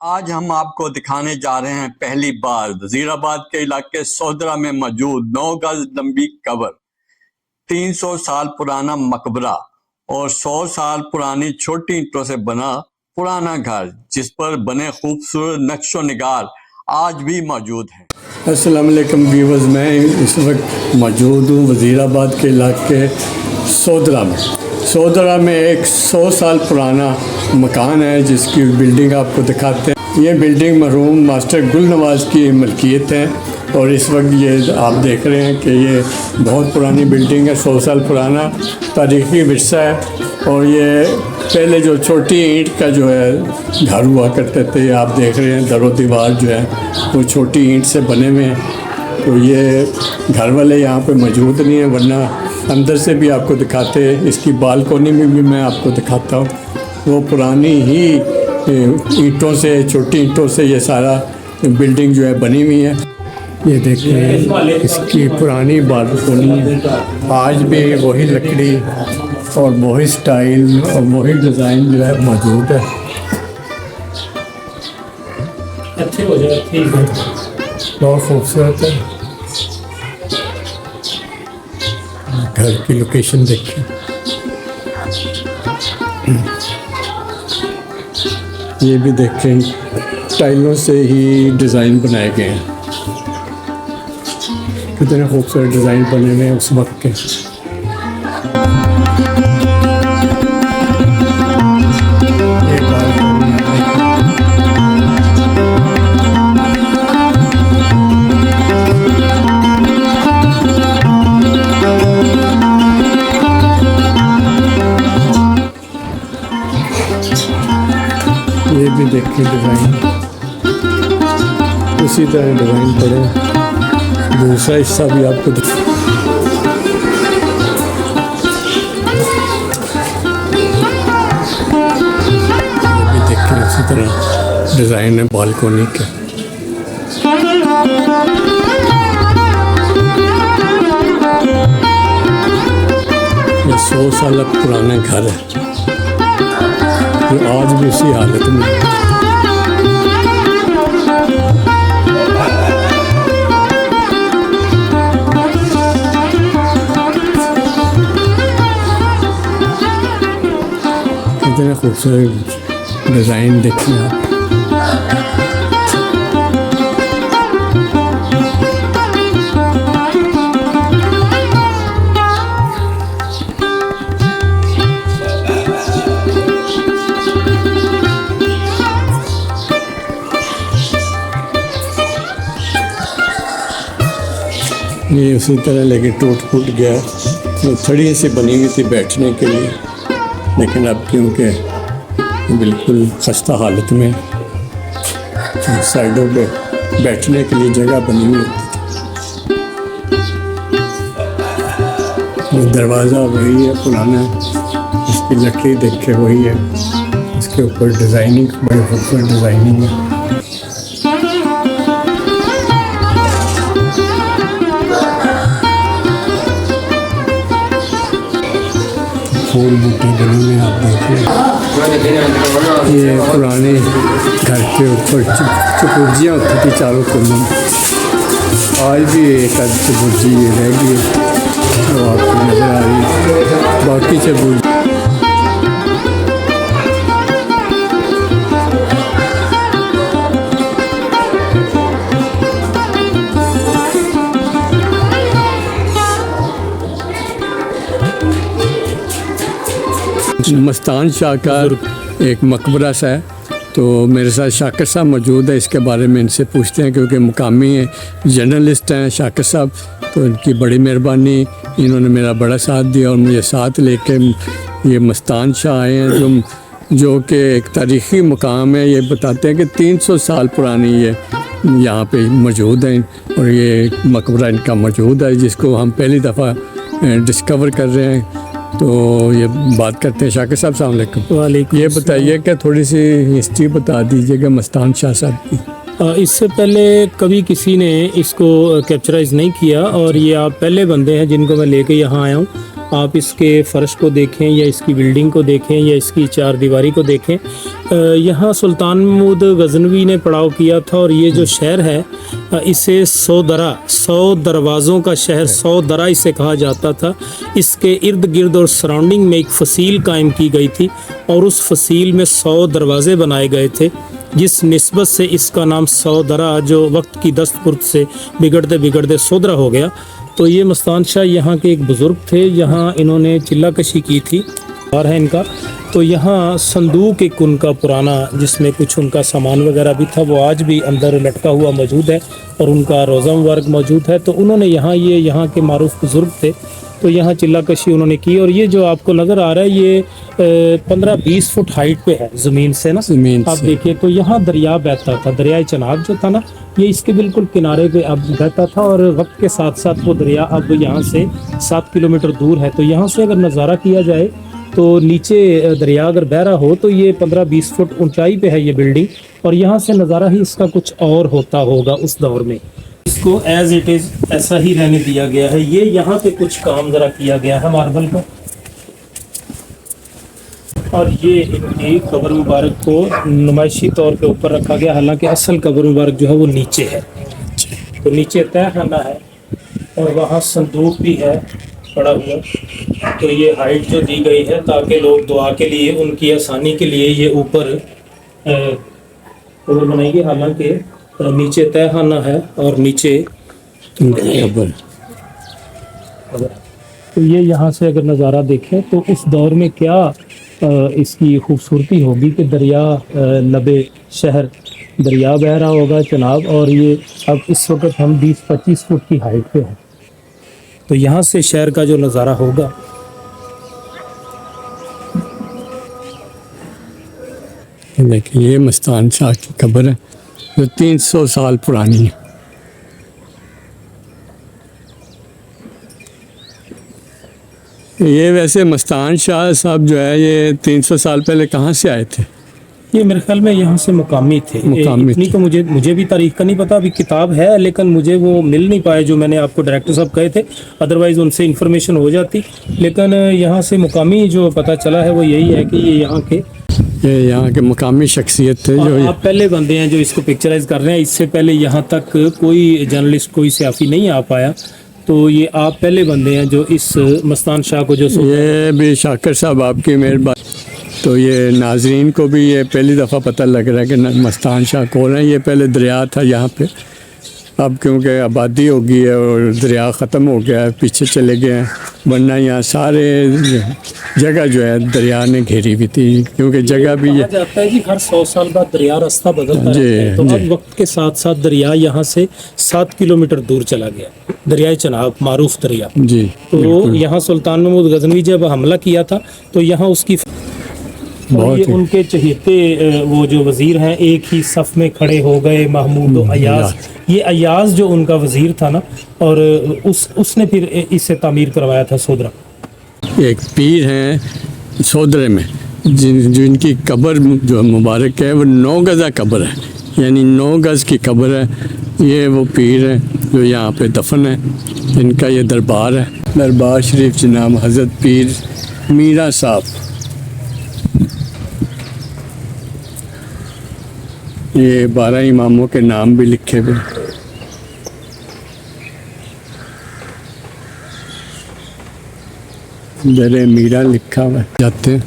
आज हम आपको दिखाने जा रहे हैं पहली बार वजीराबाद के इलाके सोदरा में मौजूद 9 गज लंबी कब्र, 300 साल पुराना मकबरा और 100 साल पुरानी छोटी ईंटों से बना पुराना घर, जिस पर बने खूबसूरत नक्शो निगार आज भी मौजूद हैं। अस्सलाम वालेकुम व्यूअर्स, मैं इस वक्त मौजूद हूँ वजीराबाद के इलाके सोदरा में एक 100 साल पुराना मकान है जिसकी बिल्डिंग आपको दिखाते हैं। ये बिल्डिंग मरहूम मास्टर गुल नवाज की मलकियत है और इस वक्त ये आप देख रहे हैं कि ये बहुत पुरानी बिल्डिंग है, 100 साल पुराना तारीखी विरसा है। और ये पहले जो छोटी ईंट का जो है घर हुआ करते थे, आप देख रहे हैं दरो दीवार जो है वो छोटी ईंट से बने हुए हैं। तो ये घर वाले यहाँ पे मौजूद नहीं है, वरना अंदर से भी आपको दिखाते हैं। इसकी बालकोनी में भी मैं आपको दिखाता हूँ। वो पुरानी ही ईंटों से, छोटी ईंटों से ये सारा बिल्डिंग जो है बनी हुई है। ये देखिए इसकी पुरानी बालकोनी है, आज भी वही लकड़ी और वही स्टाइल और वही डिज़ाइन जो है मौजूद है। अच्छे हो जाए, ठीक है, बहुत खूबसूरत है। घर की लोकेशन देखिए, ये भी देखें टाइलों से ही डिज़ाइन बनाए गए हैं। कितने खूबसूरत डिज़ाइन बने हुए हैं उस वक्त के। ये भी देखिए डिज़ाइन उसी तरह डिज़ाइन पड़े। दूसरा हिस्सा भी आपको ये भी देखिए उसी तरह डिज़ाइन है बालकोनी के। ये 100 साल पुराना घर है, ये आज भी इसी हालत में। कितने खूबसूरत डिज़ाइन देखिए आप। ये उसी तरह लेकिन टूट फूट गया, तो थड़ी से बनी हुई थी बैठने के लिए, लेकिन अब क्योंकि बिल्कुल खस्ता हालत में, साइडों पे बैठने के लिए जगह बनी हुई थी। दरवाज़ा वही है पुराना, इसकी लकड़ी देखे वही है, इसके ऊपर डिज़ाइनिंग बड़ी खूबसूरत डिज़ाइनिंग है। फूल बूटे बने हुए आप देखिए। ये पुराने घर के ऊपर चुपुर्जियाँ होती थी चारों कोनों में, आज भी एक आध चुपुर्जी रह गई तो आपको नज़र आ रही है। बाकी चुपुर्जी मस्तान शाह का एक मकबरा सा है, तो मेरे साथ शाकिर साहब मौजूद है। इसके बारे में इनसे पूछते हैं, क्योंकि मुकामी जर्नलिस्ट हैं शाकिर साहब, तो इनकी बड़ी मेहरबानी, इन्होंने मेरा बड़ा साथ दिया और मुझे साथ लेके ये मस्तान शाह आए हैं, जो कि एक तारीख़ी मुकाम है। ये बताते हैं कि 300 साल पुरानी ये यहाँ पे मौजूद है और ये मकबरा इनका मौजूद है, जिसको हम पहली दफ़ा डिस्कवर कर रहे हैं। तो ये बात करते हैं शाकिर साहब, अस्सलाम वालेकुम। वालेकुम। ये बताइए कि थोड़ी सी हिस्ट्री बता दीजिएगा मस्तान शाह साहब की। इससे पहले कभी किसी ने इसको कैप्चराइज नहीं किया और ये आप पहले बंदे हैं जिनको मैं लेके यहाँ आया हूँ। आप इसके फ़र्श को देखें या इसकी बिल्डिंग को देखें या इसकी चार दीवारी को देखें, यहाँ सुल्तान महमूद गजनवी ने पड़ाव किया था। और ये जो शहर है इसे 100 दरवाज़ों का शहर, 100 दरा इसे कहा जाता था। इसके इर्द गिर्द और सराउंडिंग में एक फसील कायम की गई थी और उस फसील में 100 दरवाज़े बनाए गए थे, जिस निस्बत से इसका नाम 100 दरा, जो वक्त की दस्तपुर्द से बिगड़ते बिगड़ते सोदरा हो गया। तो ये मस्तान शाह यहाँ के एक बुज़ुर्ग थे, यहाँ इन्होंने चिल्ला कशी की थी और है इनका। तो यहाँ संदूक एक उनका पुराना, जिसमें कुछ उनका सामान वगैरह भी था, वो आज भी अंदर लटका हुआ मौजूद है और उनका रोज़ा मुबारक मौजूद है। तो उन्होंने यहाँ के मारूफ बुज़ुर्ग थे, तो यहाँ चिल्ला कशी उन्होंने की। और ये जो आपको नज़र आ रहा है ये 15-20 फुट हाइट पे है ज़मीन से ना, आप देखिए। तो यहाँ दरिया बहता था, दरिया चनाब जो था ना, ये इसके बिल्कुल किनारे पे अब बहता था और वक्त के साथ साथ वो दरिया अब यहाँ से 7 किलोमीटर दूर है। तो यहाँ से अगर नज़ारा किया जाए तो नीचे दरिया अगर बह रहा हो तो ये 15-20 फुट ऊंचाई पे है ये बिल्डिंग, और यहाँ से नज़ारा ही इसका कुछ और होता होगा उस दौर में। इसको एज इट इज़ ऐसा ही रहने दिया गया है। ये यहाँ पे कुछ काम ज़रा किया गया है मार्बल का, और ये इनकी कब्र मुबारक को नुमाइशी तौर पे ऊपर रखा गया, हालांकि असल कब्र मुबारक जो है वो नीचे है। तो नीचे तहखाना है और वहाँ संदूक भी है पड़ा हुआ। तो ये हाइट जो दी गई है ताकि लोग दुआ के लिए, उनकी आसानी के लिए ये ऊपर कब्र बनाई गई, हालांकि नीचे तहखाना है और नीचे कब्र। तो ये यहाँ से अगर नज़ारा देखें तो उस दौर में क्या इसकी खूबसूरती होगी कि दरिया लबे शहर दरिया बह रहा होगा चनाब, और ये अब इस वक्त हम 20-25 फुट की हाइट पे हैं। तो यहाँ से शहर का जो नज़ारा होगा, देखिए ये मस्तान शाह की कब्र है जो 300 साल पुरानी है। ये वैसे मस्तान शाह साहब जो है ये 300 साल पहले कहाँ से आए थे? ये मेरे ख्याल में यहाँ से मुकामी थे। इतनी तो मुझे भी तारीख का नहीं पता, अभी किताब है लेकिन मुझे वो मिल नहीं पाए जो मैंने आपको डायरेक्टर साहब कहे थे, अदरवाइज़ उनसे इन्फॉर्मेशन हो जाती। लेकिन यहाँ से मुकामी जो पता चला है वो यही है कि ये यहाँ के मुकामी शख्सियत थे। जो आप पहले बंदे हैं जो इसको पिक्चराइज कर रहे हैं। इससे पहले यहाँ तक कोई जर्नलिस्ट, कोई सयाफ़ी नहीं आ पाया, तो ये आप पहले बंदे हैं जो इस मस्तान शाह को जो ये भी शाकर साहब आपकी मेहरबानी। तो ये नाजरीन को भी ये पहली दफ़ा पता लग रहा है कि मस्तान शाह कौन है। ये पहले दरिया था यहाँ पे, अब क्योंकि आबादी हो गई है और दरिया ख़त्म हो गया है, पीछे चले गए हैं, वरना यहाँ सारे जगह जो है दरिया ने घेरी हुई थी, क्योंकि जगह भी ये जाता है जी हर 100 साल बाद दरिया रास्ता बदलता है। तो अब वक्त के साथ साथ दरिया यहाँ से 7 किलोमीटर दूर चला गया, दरिया चनाब मारूफ दरिया जी। तो यहाँ सुल्तान महमूद गजनवी जब हमला किया था तो यहाँ उसकी ये उनके चहेते वो जो वज़ीर हैं एक ही सफ़ में खड़े हो गए, महमूद अयाज। ये अयाज जो उनका वज़ीर था ना, और उसने फिर इससे तामीर करवाया था सोदरा। एक पीर हैं सोदरे में जिनकी कब्र जो मुबारक है वो 9 गज़ा कब्र है, यानी 9 गज़ की कब्र है। ये वो पीर हैं जो यहाँ पे दफन है, इनका ये दरबार है, दरबार शरीफ जनाब हज़रत पीर मीरा साहब। ये 12 इमामों के नाम भी लिखे हुए। दरे मीरा लिखा हुआ जाते हैं।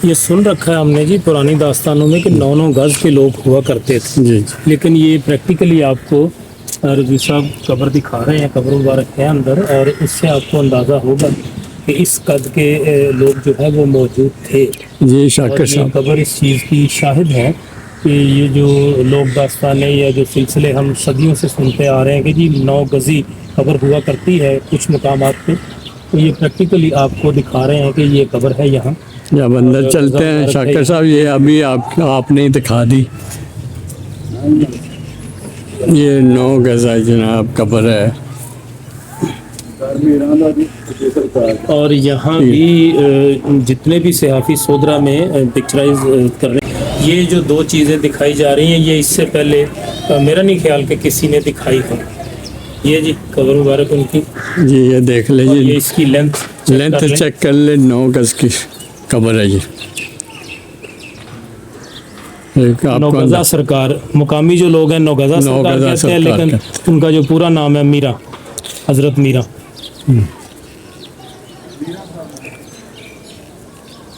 ये सुन रखा है हमने जी पुरानी दास्तानों में कि 9-9 गज़ के लोग हुआ करते थे जी। लेकिन ये प्रैक्टिकली आपको रज़वी साहब कब्र दिखा रहे हैं, कब्र मुबारक है अंदर, और इससे आपको अंदाज़ा होगा कि इस कद के लोग जो है वो मौजूद थे जी। शाकर साहब कब्र इस चीज़ की शाहिद है कि ये जो लोग दास्तानें या जो सिलसिले हम सदियों से सुनते आ रहे हैं कि जी 9 गज़ी कब्र हुआ करती है कुछ मकामात पे, तो ये प्रैक्टिकली आपको दिखा रहे हैं कि ये कब्र है यहाँ। जब अंदर चलते हैं शाकर साहब, ये अभी आपने ही दिखा दी। ये 9 गज़ा जनाब कब्र है, और यहाँ भी जितने भी सहाफ़ी सोदरा में पिक्चराइज कर रहे हैं, ये जो 2 चीज़ें दिखाई जा रही हैं ये इससे पहले मेरा नहीं ख्याल कि किसी ने दिखाई हो। ये जी कब्र मुबारक उनकी, जी ये देख और ये लीजिए, इसकी लेंथ लेंथ चेक कर ले, 9 गज की कब्र है जी। एक आपको नौगज़ा सरकार, मुकामी जो लोग हैं नौगज़ा सरकार नौगज़ा कहते हैं, सरकार लेकिन उनका जो पूरा नाम है मीरा, हजरत मीरा।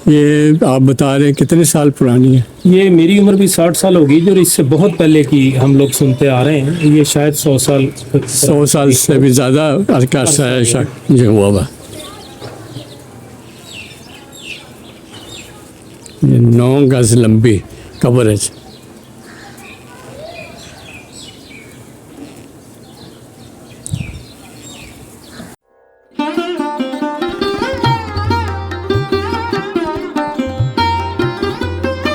ये आप बता रहे हैं कितने साल पुरानी है? ये मेरी उम्र भी 60 साल होगी जो इससे बहुत पहले की हम लोग सुनते आ रहे हैं। ये शायद 100 साल 100 साल से भी ज़्यादा अरसा है शक जो हुआ हुआ। ये 9 गज लंबी कब्र है।